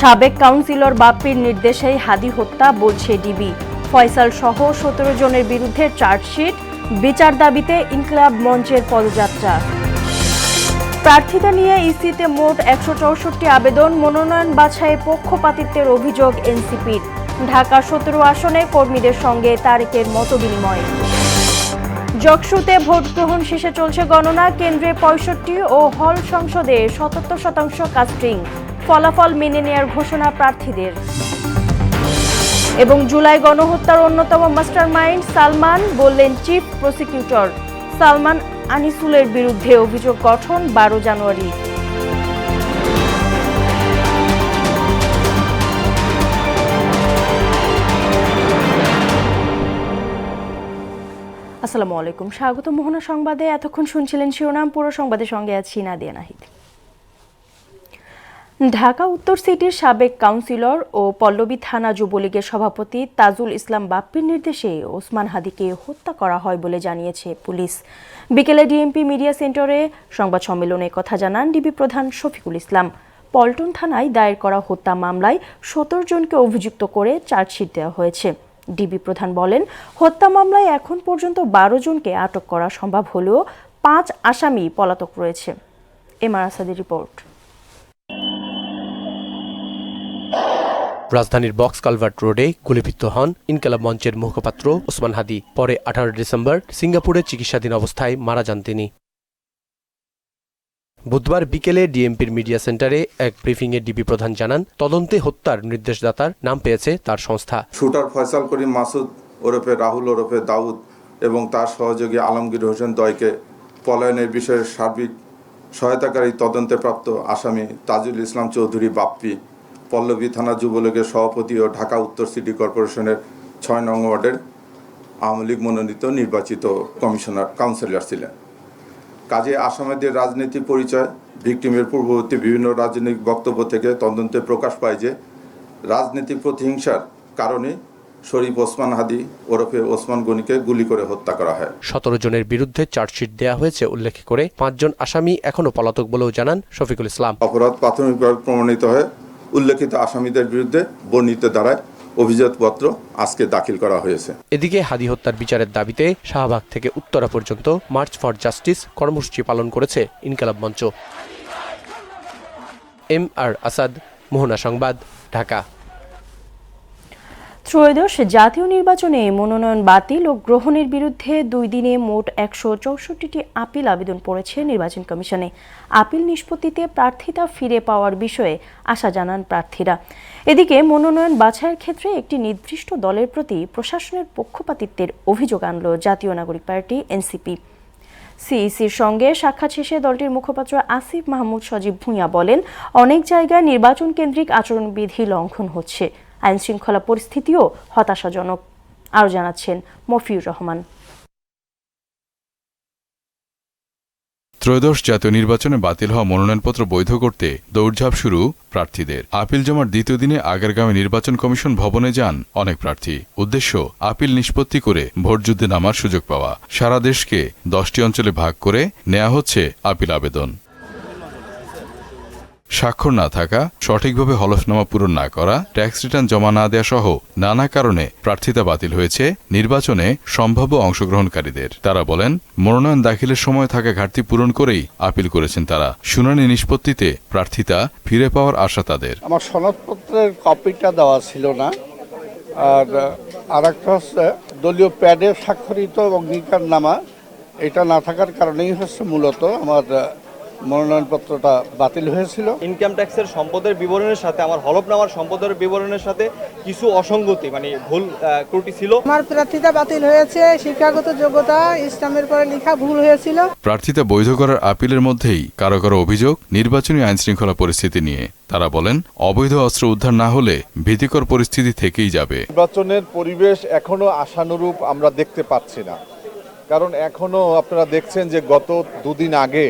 সাবেক কাউন্সিলর বাপ্পির নির্দেশেই হাদি হত্যা বলছে ডিবি। ফয়সাল সহ 17 জনের বিরুদ্ধে চার্জশিট, বিচার দাবিতে ইনকিলাব মঞ্চের পদযাত্রা। প্রার্থিতা নিয়ে ইসিতে মোট 164 আবেদন, মনোনয়ন বাছাইয়ে পক্ষপাতিত্বের অভিযোগ এনসিপির। ঢাকা 17 আসনে কর্মীদের সঙ্গে তারেকের মতবিনিময়। জকসুতে ভোট গ্রহণ শেষে চলছে গণনা, কেন্দ্রে 65 ও হল সংসদে 77% কাস্টিং। ফলাফল মেনে নেয়ার ঘোষণা প্রার্থীদের। এবং জুলাই গণহত্যার অন্যতম মাস্টারমাইন্ড সালমান, বললেন চিফ প্রসিকিউটর। সালমান আনিসুলের বিরুদ্ধে অভিযোগ গঠন 12 জানুয়ারি। আসসালামু আলাইকুম, স্বাগত মোহনা সংবাদে। এতক্ষণ শুনছিলেন শিরোনাম, পুরো সংবাদের সঙ্গে আছি নাদিয়া নাহিদ। ঢাকা উত্তর সিটির সাবেক কাউন্সিলর ও পল্লবী থানা যুবলীগের সভাপতি তাজুল ইসলাম বাপ্পির নির্দেশে ওসমান হাদিকে হত্যা করা হয় বলে জানিয়েছে পুলিশ। বিকেলে ডিএমপি মিডিয়া সেন্টারে সংবাদ সম্মেলনে কথা জানান ডিবি প্রধান শফিকুল ইসলাম। পল্টন থানায় দায়ের করা হত্যা মামলায় 17 জনকে অভিযুক্ত করে চার্জশিট দেওয়া হয়েছে। ডিবি প্রধান বলেন, হত্যা মামলায় এখন পর্যন্ত 12 জনকে আটক করা সম্ভব হলেও 5 আসামি পলাতক রয়েছে। এমআর আসাদের রিপোর্ট। রাজধানীর বক্স কালভার্ট রোডে গুলিবিদ্ধ হন ইনকিলাব মঞ্চের মুখপাত্র ওসমান হাদি। পরে 18 ডিসেম্বর সিঙ্গাপুরে চিকিৎসাধীন অবস্থায় মারা যান তিনি। বুধবার বিকেলে ডিএমপির মিডিয়া সেন্টারে এক ব্রিফিংয়ে ডিবি প্রধান জানান, তদন্তে হত্যার নির্দেশদাতার নাম পেয়েছে তার সংস্থা। শুটার ফয়সাল করিম মাসুদ ওরফে রাহুল ওরফে দাউদ এবং তার সহযোগী আলমগীর হোসেন দয়কে পলায়নের বিষয়ে সার্বিক সহায়তাকারী তদন্তে প্রাপ্ত আসামি তাজুল ইসলাম চৌধুরী বাপ্পি পল্লবী থানা যুবলীগের সভাপতি ও ঢাকা উত্তর সিটি কর্পোরেশনের 6 নং ওয়ার্ডের আওয়ামী লীগ মনোনীত নির্বাচিত কমিশনার কাউন্সিলর ছিলেন। কাজে আসামিদের রাজনীতি পরিচয়, ভিকটিমের পূর্ববর্তী বিভিন্ন রাজনৈতিক বক্তব্য থেকে তদন্তে প্রকাশ পায় যে রাজনৈতিক প্রতিহিংসার কারণে শরীফ ওসমান হাদি ওরফে ওসমান গনিকে গুলি করে হত্যা করা হয়। 17 জনের বিরুদ্ধে চার্জশিট দেওয়া হয়েছে উল্লেখ করে 5 জন আসামি এখনো পলাতক বলেও জানান শফিকুল ইসলাম। অপরাধ প্রাথমিকভাবে প্রমাণিত হয়ে উল্লেখিত আসামিদের বিরুদ্ধে বর্ণিত ধারায় অভিযোগপত্র আজকে দাখিল করা হয়েছে। এদিকে হাদি হত্যার বিচারের দাবিতে শাহবাগ থেকে উত্তরা পর্যন্ত মার্চ ফর জাস্টিস কর্মসূচি পালন করেছে ইনকিলাব মঞ্চ। এমআর আসাদ, মোহনা সংবাদ, ঢাকা। ত্রয়োদশ জাতীয় নির্বাচনে মনোনয়ন বাতিল ও গ্রহণের বিরুদ্ধে 2 দিনে মোট 164টি আপিল আবেদন পড়েছে নির্বাচন কমিশনে। আপিল নিষ্পত্তিতে প্রার্থিতা ফিরে পাওয়ার বিষয়ে আশা জানান প্রার্থীরা। এদিকে মনোনয়ন বাছাইয়ের ক্ষেত্রে একটি নির্দিষ্ট দলের প্রতি প্রশাসনের পক্ষপাতিত্বের অভিযোগ আনল জাতীয় নাগরিক পার্টি এনসিপি। সিইসির সঙ্গে সাক্ষাৎ শেষে দলটির মুখপাত্র আসিফ মাহমুদ সজীব ভূঁইয়া বলেন, অনেক জায়গায় নির্বাচন কেন্দ্রিক আচরণবিধি লঙ্ঘন হচ্ছে, আইন শৃঙ্খলা পরিস্থিতিও হতাশাজনক। আরও জানাচ্ছেন মফিউর রহমান। ত্রয়োদশ জাতীয় নির্বাচনে বাতিল হওয়া মনোনয়নপত্র বৈধ করতে দৌড়ঝাঁপ শুরু প্রার্থীদের। আপিল জমার দ্বিতীয় দিনে আগারগাঁওয়ে নির্বাচন কমিশন ভবনে যান অনেক প্রার্থী। উদ্দেশ্য, আপিল নিষ্পত্তি করে ভোটযুদ্ধে নামার সুযোগ পাওয়া। সারা দেশকে 10টি অঞ্চলে ভাগ করে নেওয়া হচ্ছে আপিল আবেদন। স্বাক্ষর না থাকা, সঠিকভাবে হলফনামা পূরণ না করা, ট্যাক্স রিটার্ন জমা না দেওয়া সহ নানা কারণে প্রার্থিতা বাতিল হয়েছে নির্বাচনে সম্ভাব্য অংশগ্রহণকারীদের। তারা বলেন, মনোনয়ন দাখিলের সময় থাকা ঘাটতি পূরণ করেই আপিল করেছেন তারা। শুনানি নিষ্পত্তিতে প্রার্থিতা ফিরে পাওয়ার আশা তাদের। আমার সনদপত্রের কপিটা দেওয়া ছিল না, আর একটা হচ্ছে দলীয় প্যাডে স্বাক্ষরিত অঙ্গীকারনামা, এটা না থাকার কারণেই হচ্ছে মূলত আমার মনোনয়নপত্রটা বাতিল হয়েছিল। ইনকাম ট্যাক্সের সম্পদের বিবরণের সাথে আমার হলফনামার সম্পদের বিবরণের সাথে কিছু অসঙ্গতি ভুল ত্রুটি ছিল। আমার প্রার্থিতা বাতিল হয়েছে, শিক্ষাগত যোগ্যতা ইসলামের পরে লেখা ভুল হয়েছিল। প্রার্থিতা বৈধ করার আপিলের মধ্যেই কারো কারো অভিযোগ নির্বাচনী আইনশৃঙ্খলা পরিস্থিতি নিয়ে। তারা বলেন, অবৈধ অস্ত্র উদ্ধার না হলে ভীতিকর পরিস্থিতি থেকেই যাবে। নির্বাচনের পরিবেশ এখনো আশানুরূপ আমরা দেখতে পাচ্ছি না, কারণ এখনো আপনারা দেখছেন যে গত 2 দিন আগে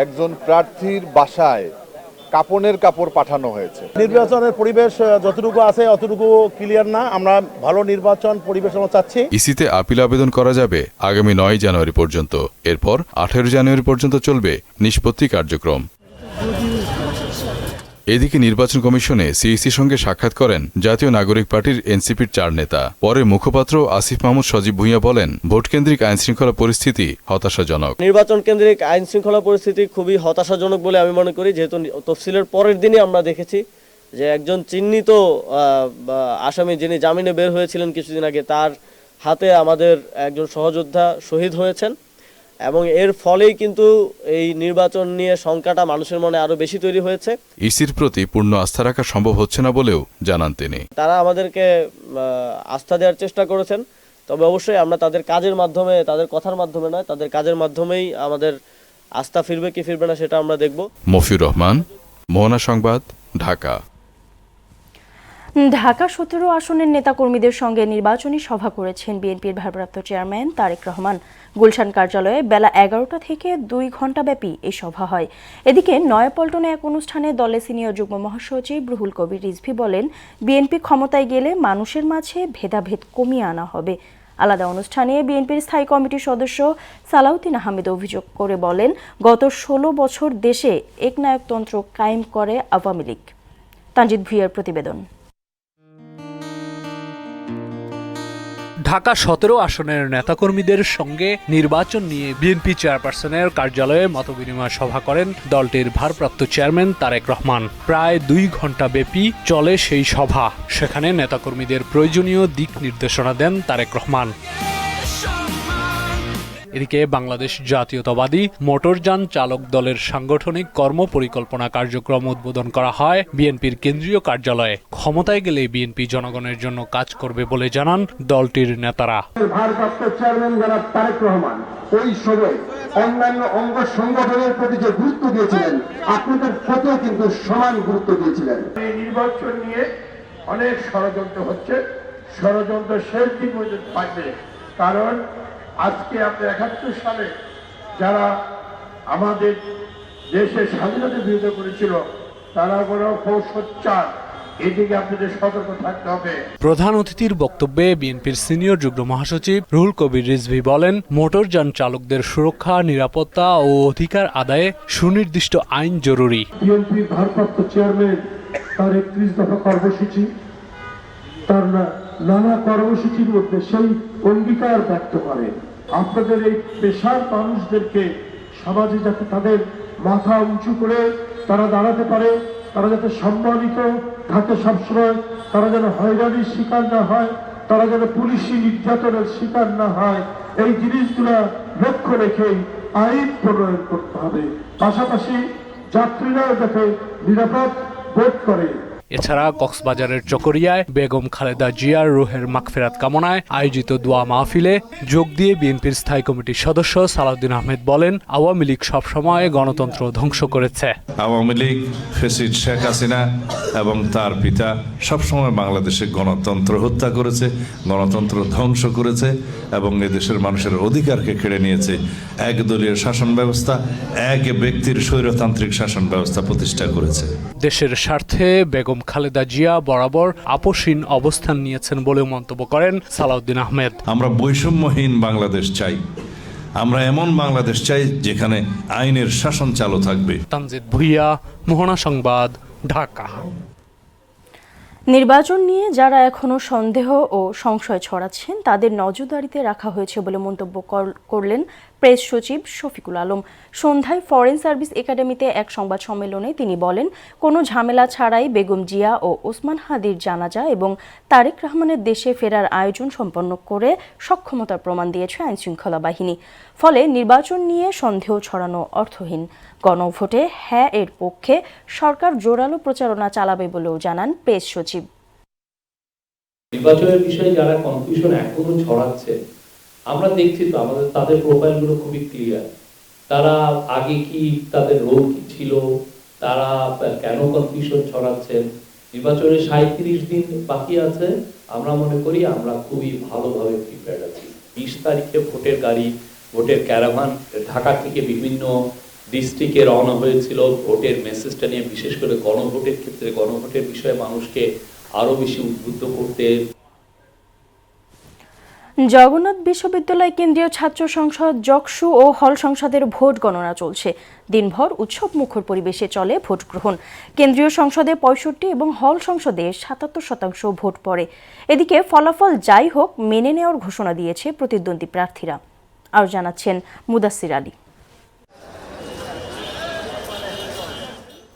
একজন প্রার্থীর বাসায় কাপড়ের কাপড় পাঠানো হয়েছে। নির্বাচনের পরিবেশ যতটুকু আছে অতটুকু ক্লিয়ার না। আমরা ভালো নির্বাচন পরিবেশ আমরা চাচ্ছি। ইসিতে আপিল আবেদন করা যাবে আগামী 9 জানুয়ারি পর্যন্ত। এরপর 18 জানুয়ারি পর্যন্ত চলবে নিষ্পত্তি কার্যক্রম। এদিকে নির্বাচন কমিশনে সিইসির সঙ্গে সাক্ষাৎ করেন জাতীয় নাগরিক পার্টির এনসিপির 4 নেতা। পরে মুখপাত্র আসিফ মাহমুদ সজীব ভুঁইয়া বলেন, ভোটকেন্দ্রিক আইনশৃঙ্খলা পরিস্থিতি হতাশাজনক। নির্বাচন কেন্দ্রিক আইনশৃঙ্খলা পরিস্থিতি খুবই হতাশাজনক বলে আমি মনে করি, যেহেতু তফসিলের পরের দিনই আমরা দেখেছি যে একজন চিহ্নিত আসামি যিনি জামিনে বের হয়েছিলেন কিছুদিন আগে, তার হাতে আমাদের একজন সহযোদ্ধা শহীদ হয়েছেন এবং এর ফলেই কিন্তু এই নির্বাচন নিয়ে শঙ্কাটা মানুষের মনে আরো বেশি তৈরি হয়েছে। ইসির প্রতি পূর্ণ আস্থা রাখা সম্ভব হচ্ছে না বলেও জানান তিনি। তারা আমাদেরকে আস্থা দেওয়ার চেষ্টা করেছেন, তবে অবশ্যই আমরা তাদের কাজের মাধ্যমে, তাদের কথার মাধ্যমে নয়, তাদের কাজের মাধ্যমেই আমাদের আস্থা ফিরবে কি ফিরবে না সেটা আমরা দেখব। মফিউর রহমান, মোহনা সংবাদ, ঢাকা। ঢাকা 17 আসনের নেতাকর্মীদের সঙ্গে নির্বাচনী সভা করেছেন বিএনপির ভারপ্রাপ্ত চেয়ারম্যান তারেক রহমান। গুলশান কার্যালয়ে বেলা 11টা থেকে 2 ঘণ্টা ব্যাপী এই সভা হয়। এদিকে নয়াপল্টনে এক অনুষ্ঠানে দলের সিনিয়র যুগ্ম মহাসচিব রুহুল কবির রিজভী বলেন, বিএনপি ক্ষমতায় গেলে মানুষের মাঝে ভেদাভেদ কমিয়ে আনা হবে। আলাদা অনুষ্ঠানে বিএনপির স্থায়ী কমিটির সদস্য সালাউদ্দিন আহমেদ অভিযোগ করে বলেন, গত 16 বছর দেশে একনায়কতন্ত্র কায়েম করে আওয়ামী লীগ। তানজিদ ভুঁইয়ার প্রতিবেদন। ঢাকা 17 আসনের নেতাকর্মীদের সঙ্গে নির্বাচন নিয়ে বিএনপি চেয়ারপারসনের কার্যালয়ে মতবিনিময় সভা করেন দলটির ভারপ্রাপ্ত চেয়ারম্যান তারেক রহমান। প্রায় 2 ঘণ্টা ব্যাপী চলে সেই সভা। সেখানে নেতাকর্মীদের প্রয়োজনীয় দিক নির্দেশনা দেন তারেক রহমান। এদিকে বাংলাদেশ জাতীয়তাবাদী মোটরযান চালক দলের সাংগঠনিক কর্মপরিকল্পনা কার্যক্রম উদ্বোধন করা হয় বিএনপির কেন্দ্রীয় কার্যালয়ে। ক্ষমতায় গেলে বিএনপি জনগণের জন্য কাজ করবে বলে জানান দলটির নেতারা। ভারপ্রাপ্ত চেয়ারম্যান জনাব তারেক রহমান ওই সময় অন্যান্য অঙ্গ সংগঠনের প্রতি যে গুরুত্ব দিয়েছিলেন, আপনাদের প্রতিও কিন্তু সমান গুরুত্ব দিয়েছিলেন। এই নির্বাচন নিয়ে অনেক ষড়যন্ত্র হচ্ছে, ষড়যন্ত্র শেষ দিন পর্যন্ত থাকবে। কারণ আজকে আমরা 71 সালে যারা আমাদের দেশের স্বাধীনতার বিরোধিতা করেছিল, তারা কোনো সোচ্চার, এদিকে আপনাদের সতর্ক থাকতে হবে। প্রধান অতিথির বক্তব্যে বিএনপির সিনিয়র যুগ্ম মহাসচিব রুহুল কবির রিজভী বলেন, মোটরযান চালকদের সুরক্ষা, নিরাপত্তা ও অধিকার আদায়ে সুনির্দিষ্ট আইন জরুরি। বিএনপির ভারপ্রাপ্ত চেয়ারম্যান তার 31 দফা কর্মসূচি, তার নানা কর্মসূচির মধ্যে সেই অঙ্গীকার ব্যক্ত করে আপনাদের এই পেশার মানুষদেরকে সমাজে যাতে তাদের মাথা উঁচু করে তারা দাঁড়াতে পারে, তারা যাতে সম্মানিত থাকে সবসময়, তারা যেন হয়রানির শিকার না হয়, তারা যেন পুলিশি নির্যাতনের শিকার না হয়, এই জিনিসগুলা লক্ষ্য রেখেই আইন প্রণয়ন করতে হবে। পাশাপাশি যাত্রীরাও যাতে নিরাপদ বোধ করে। এছাড়া কক্সবাজারের চকরিয়ায় বেগম খালেদা জিয়ার রুহের মাগফিরাত কামনায় আয়োজিত দোয়া মাহফিলে যোগ দিয়ে বিএনপির স্থায়ী কমিটির সদস্য সালাউদ্দিন আহমেদ বলেন, আওয়ামী লীগ সবসময় গণতন্ত্র ধ্বংস করেছে। আওয়ামী লীগ, ফ্যাসিস্ট শেখ হাসিনা এবং তার পিতা সবসময় বাংলাদেশে গণতন্ত্র হত্যা করেছে, গণতন্ত্র ধ্বংস করেছে এবং এদেশের মানুষের অধিকারকে কেড়ে নিয়েছে। একদলীয় শাসন ব্যবস্থা, এক ব্যক্তির স্বৈরতান্ত্রিক শাসন ব্যবস্থা প্রতিষ্ঠা করেছে। দেশের স্বার্থে বেগম খালেদা জিয়া বরাবর আপোষহীন অবস্থান নিয়েছেন বলেও মন্তব্য করেন সালাউদ্দিন আহমেদ। আমরা বৈষম্যহীন বাংলাদেশ চাই, আমরা এমন বাংলাদেশ চাই যেখানে আইনের শাসন চালু থাকবে। তানজিদ ভুঁইয়া, মোহনা সংবাদ, ঢাকা। নির্বাচন নিয়ে যারা এখনো সন্দেহ ও সংশয় ছড়াচ্ছেন তাদের নজরদারিতে রাখা হয়েছে বলে মন্তব্য করলেন প্রেস সচিব শফিকুল আলম। সন্ধ্যায় ফরেন সার্ভিস একাডেমিতে এক সংবাদ সম্মেলনে তিনি বলেন, কোনো ঝামেলা ছাড়াই বেগম জিয়া ও ওসমান হাদির জানাজা এবং তারেক রহমানের দেশে ফেরার আয়োজন সম্পন্ন করে সক্ষমতার প্রমাণ দিয়েছে আইনশৃঙ্খলা বাহিনী। ফলে নির্বাচন নিয়ে সন্দেহ ছড়ানো অর্থহীন। গণভোটে হ্যাঁ এর পক্ষে সরকার জোরালো প্রচারণা চালাবে বলেও জানান প্রেস সচিব। নির্বাচনের বিষয়ে যারা কনফিউশন এখনো ছড়াচ্ছে, আমরা দেখছি তো আমাদের তাদের প্রোফাইলগুলো খুবই ক্লিয়ার। তারা আগে কি, তাদের রোল কি ছিল, তারা কেন কনফিউশন ছড়াচ্ছেন। নির্বাচনের 37 দিন বাকি আছে। আমরা মনে করি আমরা খুবই ভালোভাবে প্রিপেয়ার্ড আছি। 20 তারিখে ভোটের গাড়ি, ভোটের ক্যারাভান ঢাকা থেকে বিভিন্ন ডিস্ট্রিক্টে রওনা হয়েছিল ভোটের মেসেজটা নিয়ে, বিশেষ করে গণভোটের ক্ষেত্রে গণভোটের বিষয়ে মানুষকে আরো বেশি উদ্বুদ্ধ করতে। জগন্নাথ বিশ্ববিদ্যালয় কেন্দ্রীয় ছাত্র সংসদ জকসু ও হল সংসদের ভোট গণনা চলছে। দিনভর উৎসব মুখর পরিবেশে চলে ভোট গ্রহণ। কেন্দ্রীয় সংসদে 65 এবং হল সংসদে 77% ভোট পড়ে। এদিকে ফলাফল যাই হোক মেনে নেওয়ার ঘোষণা দিয়েছে প্রতিদ্বন্দ্বী প্রার্থীরা। আর জানাচ্ছেন মুদাসসির আলী।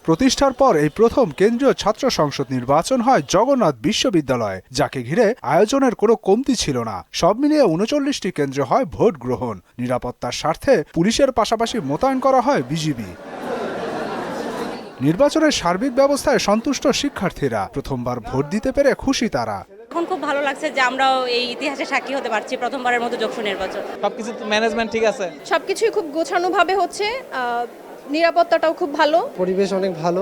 প্রতিষ্ঠার পর এই প্রথম কেন্দ্রীয় ছাত্র সংসদ নির্বাচন হয় জগন্নাথ বিশ্ববিদ্যালয়ে, যাকে ঘিরে আয়োজনের কোনো কমতি ছিল না। সব মিলিয়ে 39টি কেন্দ্রে হয় ভোট গ্রহণ। নিরাপত্তার স্বার্থে পুলিশের পাশাপাশি মোতায়েন করা হয় বিজিবি। নির্বাচনের সার্বিক ব্যবস্থায় সন্তুষ্ট শিক্ষার্থীরা। প্রথমবার ভোট দিতে পেরে খুশি তারা। এখন খুব ভালো লাগছে যে আমরাও এই ইতিহাসে সাক্ষী হতে পারছি, প্রথমবারের মতো জকসু নির্বাচন। সবকিছু ম্যানেজমেন্ট ঠিক আছে, সবকিছুই খুব গোছানোভাবে হচ্ছে, নিরাপত্তাটাও খুব ভালো, পরিবেশ অনেক ভালো।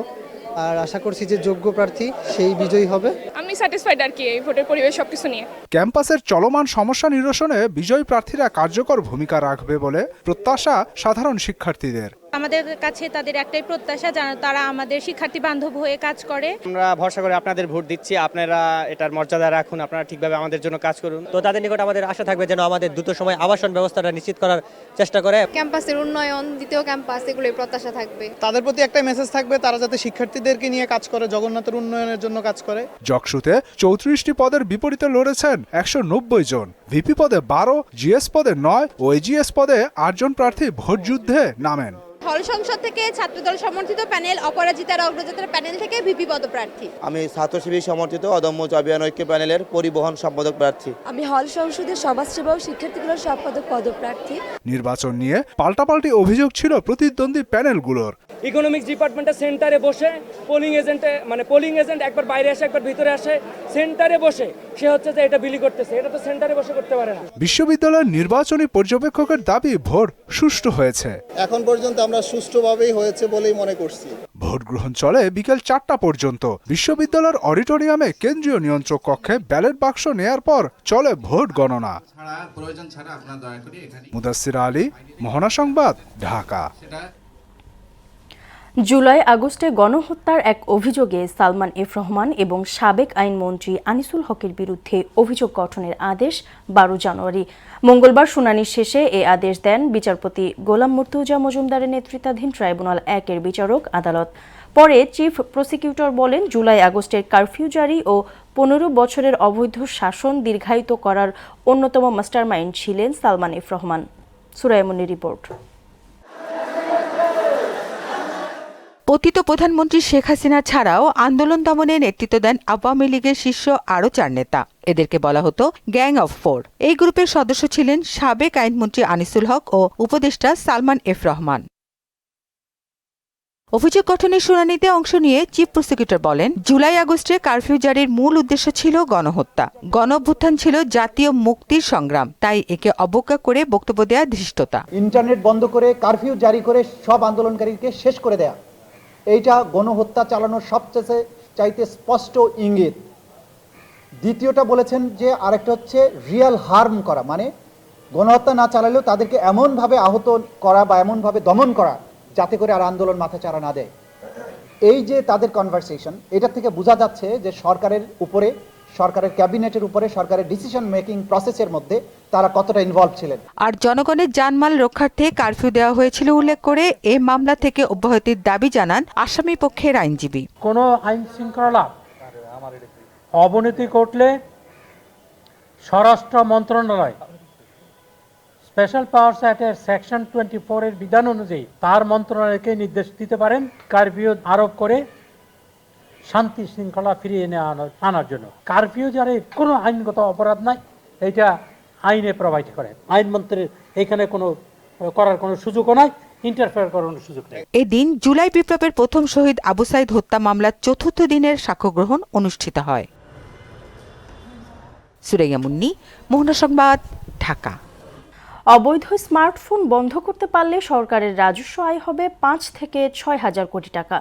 আর আশা করছি যে যোগ্য প্রার্থী সেই বিজয়ী হবে। আমি স্যাটিসফাইড আর কি এই ভোটের পরিবেশ সবকিছু নিয়ে। ক্যাম্পাসের চলমান সমস্যা নিরসনে বিজয়ী প্রার্থীরা কার্যকর ভূমিকা রাখবে বলে প্রত্যাশা সাধারণ শিক্ষার্থীদের। আমাদের কাছে তাদের একটাই প্রত্যাশা, যেন তারা আমাদের শিক্ষার্থী বান্ধব হয়ে কাজ করে। আমরা ভরসা করে আপনাদের ভোট দিচ্ছি, আপনারা এটার মর্যাদা রাখুন, আপনারা ঠিকভাবে আমাদের জন্য কাজ করুন। তো তাদের নিকট আমাদের আশা থাকবে যেন আমাদের দ্রুত সময় আবাসন ব্যবস্থাটা নিশ্চিত করার চেষ্টা করে। ক্যাম্পাসের উন্নয়ন, দ্বিতীয় ক্যাম্পাস, এগুলোই প্রত্যাশা থাকবে। তাদের প্রতি একটাই মেসেজ থাকবে, তারা যাতে শিক্ষার্থীদেরকে নিয়ে কাজ করে, জগন্নাথের উন্নয়নের জন্য কাজ করে। জকসুতে 34টি পদের বিপরীতে লড়েছেন 190 জন। ভিপি পদে 12, জিএস পদে 9 ও এজিএস পদে 8 জন প্রার্থী ভোট যুদ্ধে নামেন। হল সংসদ থেকে ছাত্রদল সমর্থিত প্যানেল, অপরাজিতার অগ্রযাত্রা প্যানেল থেকে ভিপি পদপ্রার্থী। আমি ছাত্র শিবির সমর্থিত অদম্য অভিযান ঐক্য প্যানেলের পরিবহন সম্পাদক প্রার্থী। আমি হল সংসদের সমাজসেবা ও শিক্ষার্থীগুলোর সম্পাদক পদপ্রার্থী। নির্বাচন নিয়ে পাল্টাপাল্টি অভিযোগ ছিল প্রতিদ্বন্দ্বী প্যানেলগুলোর। ইকোনমিক্স ডিপার্টমেন্টের সেন্টারে বসে পোলিং এজেন্ট একবার বাইরে আসে একবার ভিতরে আসে, সেন্টারে বসে সে হচ্ছে যে এটা বিলি করতেছে, এটা তো সেন্টারে বসে করতে পারে না। বিশ্ববিদ্যালয়ের নির্বাচনী পর্যবেক্ষকের দাবি ভোট সুষ্ঠু হয়েছে। এখন পর্যন্ত আমরা সুষ্ঠুভাবেই হয়েছে বলেই মনে করছি। ভোট গ্রহণ চলে বিকেল 4টা পর্যন্ত। বিশ্ববিদ্যালয়ের অডিটোরিয়ামে কেন্দ্রীয় নিয়ন্ত্রক কক্ষে ব্যালট বাক্স নেয়ার পর চলে ভোট গণনা। মুদাসসির আলী, মোহনা সংবাদ, ঢাকা। জুলাই আগস্টে গণহত্যার এক অভিযোগে সালমান এফ রহমান এবং সাবেক আইনমন্ত্রী আনিসুল হকের বিরুদ্ধে অভিযোগ গঠনের আদেশ 12 জানুয়ারি। মঙ্গলবার শুনানি শেষে এ আদেশ দেন বিচারপতি গোলাম মুর্তুজা মজুমদারের নেতৃত্বাধীন ট্রাইব্যুনাল 1-এর বিচারক আদালত। পরে চিফ প্রসিকিউটর বলেন, জুলাই আগস্টের কারফিউ জারি ও 15 বছরের অবৈধ শাসন দীর্ঘায়িত করার অন্যতম মাস্টারমাইন্ড ছিলেন সালমান এফ রহমান। সুরাইয়া মুন্নির রিপোর্ট। পতিত প্রধানমন্ত্রী শেখ হাসিনা ছাড়াও আন্দোলন দমনে নেতৃত্ব দেন আওয়ামী লীগের শীর্ষ আরও 4 নেতা। এদেরকে বলা হতো গ্যাং অফ 4। এই গ্রুপের সদস্য ছিলেন সাবেক আইনমন্ত্রী আনিসুল হক ও উপদেষ্টা সালমান এফ রহমান। অভিযোগ গঠনের শুনানিতে অংশ নিয়ে চিফ প্রসিকিউটর বলেন, জুলাই আগস্টে কারফিউ জারির মূল উদ্দেশ্য ছিল গণহত্যা। গণঅভ্যুত্থান ছিল জাতীয় মুক্তির সংগ্রাম, তাই একে অবজ্ঞা করে বক্তব্য দেয়া ধৃষ্টতা। ইন্টারনেট বন্ধ করে কারফিউ জারি করে সব আন্দোলনকারীকে শেষ করে দেয়া, এইটা গণহত্যা চালানোর সবচেয়ে চাইতে স্পষ্ট ইঙ্গিত। দ্বিতীয়টা বলেছেন যে আরেকটা হচ্ছে রিয়েল হার্ম করা, মানে গণহত্যা না চালালেও তাদেরকে এমনভাবে আহত করা বা এমনভাবে দমন করা যাতে করে আর আন্দোলন মাথাচাড়া না দেয়। এই যে তাদের কনভারসেশন, এটা থেকে বোঝা যাচ্ছে যে সরকারের উপরে, সরকারের ক্যাবিনেটের উপরে, সরকারের ডিসিশন মেকিং প্রসেসের মধ্যে তারা কতটা ইনভলভ ছিলেন। আর জনগণের জানমাল রক্ষার্থে কারফিউ দেওয়া হয়েছিল উল্লেখ করে এ মামলা থেকে অব্যাহতির দাবি জানান আসামি পক্ষের আইনজীবী। কোনো আইন শৃঙ্খলা অবনতি ঘটলে স্বরাষ্ট্র মন্ত্রণালয় স্পেশাল পাওয়ার্স অ্যাক্টের সেকশন 24-এর বিধান অনুযায়ী তার মন্ত্রণালয়কে নির্দেশ দিতে পারেন কারফিউ আরোপ করে শান্তি শৃঙ্খলা ফিরিয়ে আনার জন্য। কারফিউ জারি কোনো আইনগত অপরাধ নাই, এটা আইনে প্রভাবিত করে। আইনমন্ত্রীর এখানে কোনো করার কোনো সুযোগও নাই, ইন্টারফেয়ার করার কোনো সুযোগ নেই। এদিন জুলাই বিপ্লবের প্রথম শহীদ আবু সাইদ হত্যা মামলার 4র্থ দিনের সাক্ষ্য গ্রহণ অনুষ্ঠিত হয়। সুরাইয়া মুন্নি, মোহনা সংবাদ, ঢাকা। অবৈধ স্মার্টফোন বন্ধ করতে পারলে সরকারের রাজস্ব আয় হবে 5 থেকে 6 হাজার কোটি টাকা।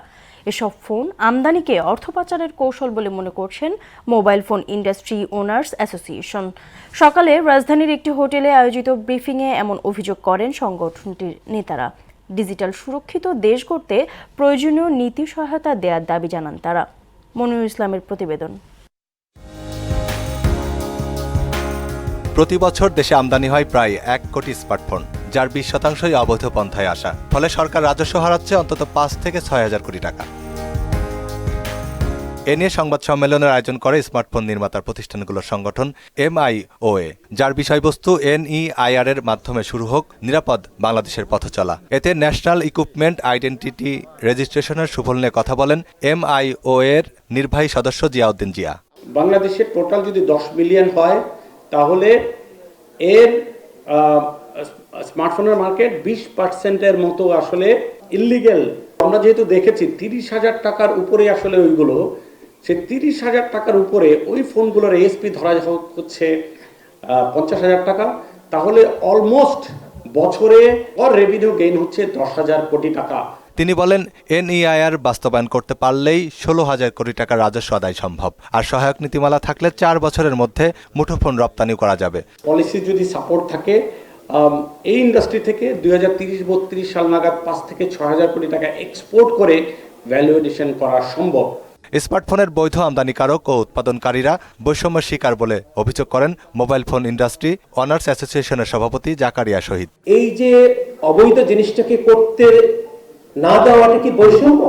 এসব ফোন আমদানিকে অর্থ পাচারের কৌশল বলে মনে করছেন mobile phone industry owners association. সকালে রাজধানীর একটি হোটেলে আয়োজিত ব্রিফিংয়ে এমন অভিযোগ করেন সংগঠনটির নেতারা। ডিজিটাল সুরক্ষিত দেশ গড়তে প্রয়োজনীয় নীতি সহায়তা দেওয়ার দাবি জানান তারা। মনিরুল ইসলামের প্রতিবেদন। প্রতি বছর দেশে আমদানি হয় প্রায় 1 কোটি স্মার্টফোন, যার 20% অবৈধ পন্থায় আসা। ফলে সরকার রাজস্ব হারাচ্ছে অন্তত 5 থেকে 6 হাজার কোটি টাকা। এ নিয়ে সংবাদ সম্মেলনের আয়োজন করে স্মার্টফোন নির্মাতার প্রতিষ্ঠানগুলোর সংগঠন MIOA, যার বিষয়বস্তু NEIR এর মাধ্যমে শুরু হোক নিরাপদ বাংলাদেশের পথচলা। এতে ন্যাশনাল ইকুইপমেন্ট আইডেন্টিটি রেজিস্ট্রেশনের সুফল নিয়ে কথা বলেন MIOA এর নির্বাহী সদস্য জিয়াউদ্দিন জিয়া। বাংলাদেশের টোটাল যদি 10 মিলিয়ন হয় তাহলে এর স্মার্টফোনের মার্কেট 20% মতো আসলে ইল্লিগেল। আমরা যেহেতু দেখেছি 30,000 টাকার উপরে আসলে ওইগুলো, সে 30,000 টাকার উপরে ওই ফোনগুলোর ASP ধরা হচ্ছে 50,000 টাকা, তাহলে অলমোস্ট বছরে রেভিনিউ গেইন হচ্ছে 10,000 কোটি টাকা। তিনি বলেন NEIR বাস্তবায়ন করতে পারলেই 16,000 কোটি টাকা রাজস্ব আদায় সম্ভব, আর সহায়ক নীতিমালা থাকলে 4 বছরের মধ্যে মুঠোফোন রপ্তানি করা যাবে। পলিসি যদি সাপোর্ট থাকে এই ইন্ডাস্ট্রি থেকে 2030-32 সাল নাগাদ 5 থেকে 6,000 কোটি টাকা এক্সপোর্ট করে ভ্যালু এডিশন করা সম্ভব। স্মার্টফোনের বৈধ আমদানিকারক ও উৎপাদনকারীরা বৈষম্যের শিকার বলে অভিযোগ করেন মোবাইল ফোন ইন্ডাস্ট্রি অনার্স অ্যাসোসিয়েশনের সভাপতি জাকারিয়া শহীদ। এই যে অবৈধ জিনিসটাকে করতে না দেওয়াটা কি বৈষম্য,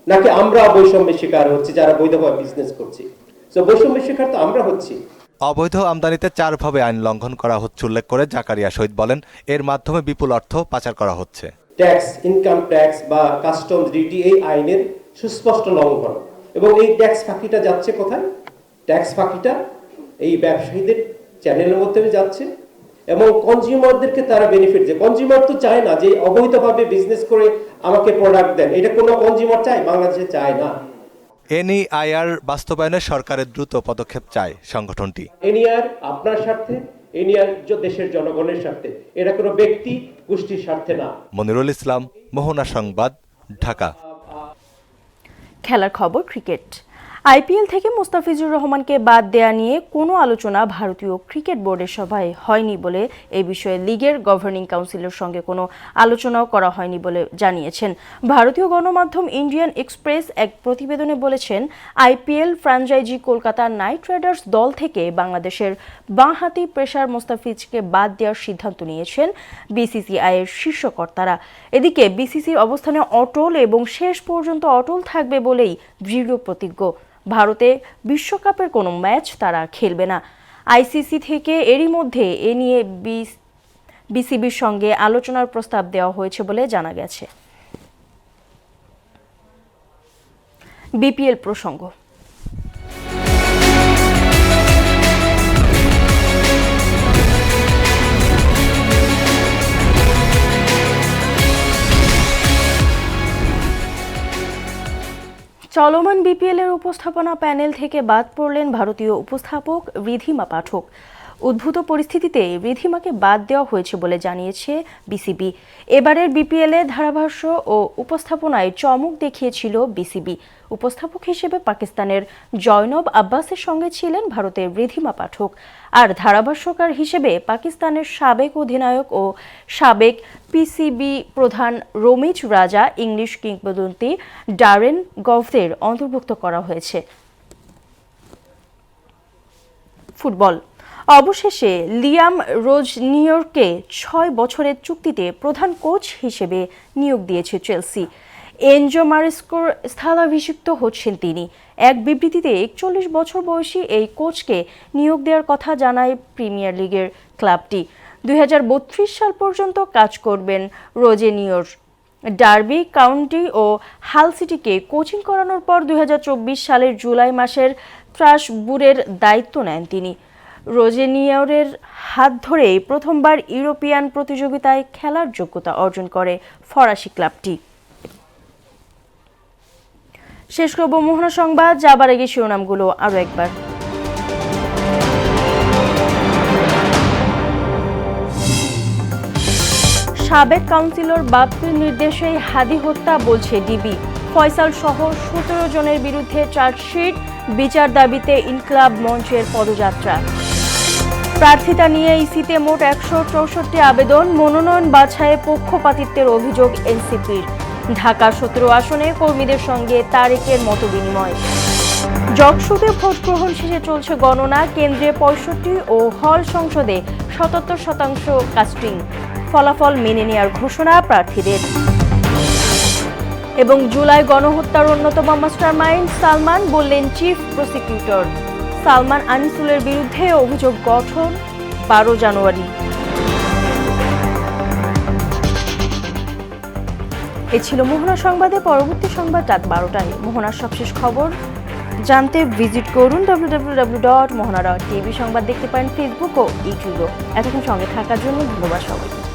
নাকি আমরা বৈষম্যের শিকার হচ্ছি যারা বৈধভাবে বিজনেস করছি? তো বৈষম্যের শিকার তো আমরা হচ্ছি। অবৈধ আমদানিতে 4 ভাবে আইন লঙ্ঘন করা হচ্ছে উল্লেখ করে জাকারিয়া শহীদ বলেন, এর মাধ্যমে বিপুল অর্থ পাচার করা হচ্ছে। ট্যাক্স, ইনকাম ট্যাক্স বা কাস্টমস ডিউটি এই আইনের সুস্পষ্ট লঙ্ঘন, এবং এই ট্যাক্স ফাঁকিটা যাচ্ছে কোথায়? ট্যাক্স ফাঁকিটা এই ব্যবসায়ীদের চ্যানেলের মধ্যে যাচ্ছে এবং কনজিউমারদেরকে তারা বেনিফিট যে কনজিউমার তো চায় না যে অবৈধভাবে বিজনেস করে আমাকে প্রোডাক্ট দেন, এটা কোনো কনজিউমার চায়? বাংলাদেশে চায় না। NEIR বাস্তবায়নে সরকারের দ্রুত পদক্ষেপ চায় সংগঠনটি। NEIR আপনার স্বার্থে, NEIR দেশের জনগণের স্বার্থে, এটা কোনো ব্যক্তি গোষ্ঠীর স্বার্থে না। মনিরুল ইসলাম, মোহনা সংবাদ, ঢাকা। খেলার খবর, ক্রিকেট। IPL থেকে মুস্তাফিজুর রহমানকে বাদ দেয়া নিয়ে কোনো আলোচনা ভারতীয় ক্রিকেট বোর্ডের সভায় হয়নি বলে এই বিষয়ে লিগের গভর্নিং কাউন্সিলের সঙ্গে কোনো আলোচনাও করা হয়নি বলে জানিয়েছেন ভারতীয় গণমাধ্যম ইন্ডিয়ান এক্সপ্রেস। এক প্রতিবেদনে বলেছেন, IPL franchise Kolkata night Riders দল থেকে বাংলাদেশের বাঁহাতি পেসার মুস্তাফিজকে বাদ দেওয়ার সিদ্ধান্ত নিয়েছেন BCCI এর শীর্ষ কর্তারা। এদিকে BCCIর অবস্থানে অটল এবং শেষ পর্যন্ত অটল থাকবে বলেই দৃঢ় প্রতিজ্ঞ। ভারতে বিশ্বকাপের কোনো ম্যাচ তারা খেলবে না। ICC থেকে এরই মধ্যে এ নিয়ে BCBর সঙ্গে আলোচনার প্রস্তাব দেওয়া হয়েছে বলে জানা গেছে। BPL প্রসঙ্গ। চলমান BPL এর উপস্থাপনা প্যানেল থেকে বাদ পড়লেন ভারতীয় উপস্থাপক ঋদ্ধিমা পাঠক। উদ্ভূত পরিস্থিতিতে ঋদ্ধিমাকে বাদ দেওয়া হয়েছে বলে জানিয়েছে BCB। এবারের BPL এ ধারাভাষ্য ও উপস্থাপনায় চমক দেখিয়েছিল BCB। উপস্থাপক হিসেবে পাকিস্তানের জয়নব আব্বাসের সঙ্গে ছিলেন ভারতের ঋদ্ধিমা পাঠক, আর ধারাভাষ্যকার হিসেবে পাকিস্তানের সাবেক অধিনায়ক ও সাবেক PCB প্রধান রমিজ রাজা, ইংলিশ কিংবদন্তি ডারেন গভদের অন্তর্ভুক্ত করা হয়েছে। ফুটবল। অবশেষে লিয়াম রোজনিয়রকে 6 বছরের চুক্তিতে প্রধান কোচ হিসেবে নিয়োগ দিয়েছে চেলসি। এনজো মারেস্কোর স্থলাভিষিক্ত হচ্ছেন তিনি। এক বিবৃতিতে 41 বছর বয়সী এই কোচকে নিয়োগ দেওয়ার কথা জানায় প্রিমিয়ার লিগের ক্লাবটি। 2032 সাল পর্যন্ত কাজ করবেন রোজনিয়র। ডার্বি কাউন্টি ও হাল সিটিকে কোচিং করানোর পর 2024 সালের জুলাই মাসের স্ট্রাসবুরের দায়িত্ব নেন তিনি। রোজনিয়রের হাত ধরেই প্রথমবার ইউরোপিয়ান প্রতিযোগিতায় খেলার যোগ্যতা অর্জন করে ফরাসি ক্লাবটি। শেষ করব মোহনা সংবাদ, যাবার আগে শিরোনামগুলো আরও একবার। সাবেক কাউন্সিলর বাপ্পির নির্দেশেই হাদি হত্যা বলছে ডিবি। ফয়সাল সহ 17 জনের বিরুদ্ধে চার্জশিট, বিচার দাবিতে ইনকলাব মঞ্চের পদযাত্রা। প্রার্থিতা নিয়ে ইসিতে মোট 164 আবেদন, মনোনয়ন বাছাইয়ে পক্ষপাতিত্বের অভিযোগ এনসিপির। ঢাকা 17 আসনে কর্মীদের সঙ্গে তারেকের মতবিনিময়। জকসুতে ভোট গ্রহণ শেষে চলছে গণনা, কেন্দ্রে 65 ও হল সংসদে 77% কাস্টিং। ফলাফল মেনে নেওয়ার ঘোষণা প্রার্থীদের। এবং জুলাই গণহত্যার অন্যতম মাস্টারমাইন্ড সালমান বললেন চিফ প্রসিকিউটর। সালমান আনিসুলের বিরুদ্ধে অভিযোগ গঠন 12 জানুয়ারি। এ ছিল মোহনা সংবাদে। পরবর্তী সংবাদ রাত 12টায়। মোহনার সবশেষ খবর জানতে ভিজিট করুন www.mohana.tv। সংবাদ দেখতে পারেন ফেসবুক ও ইউটিউবে। এতক্ষণ সঙ্গে থাকার জন্য ধন্যবাদ সবাইকে।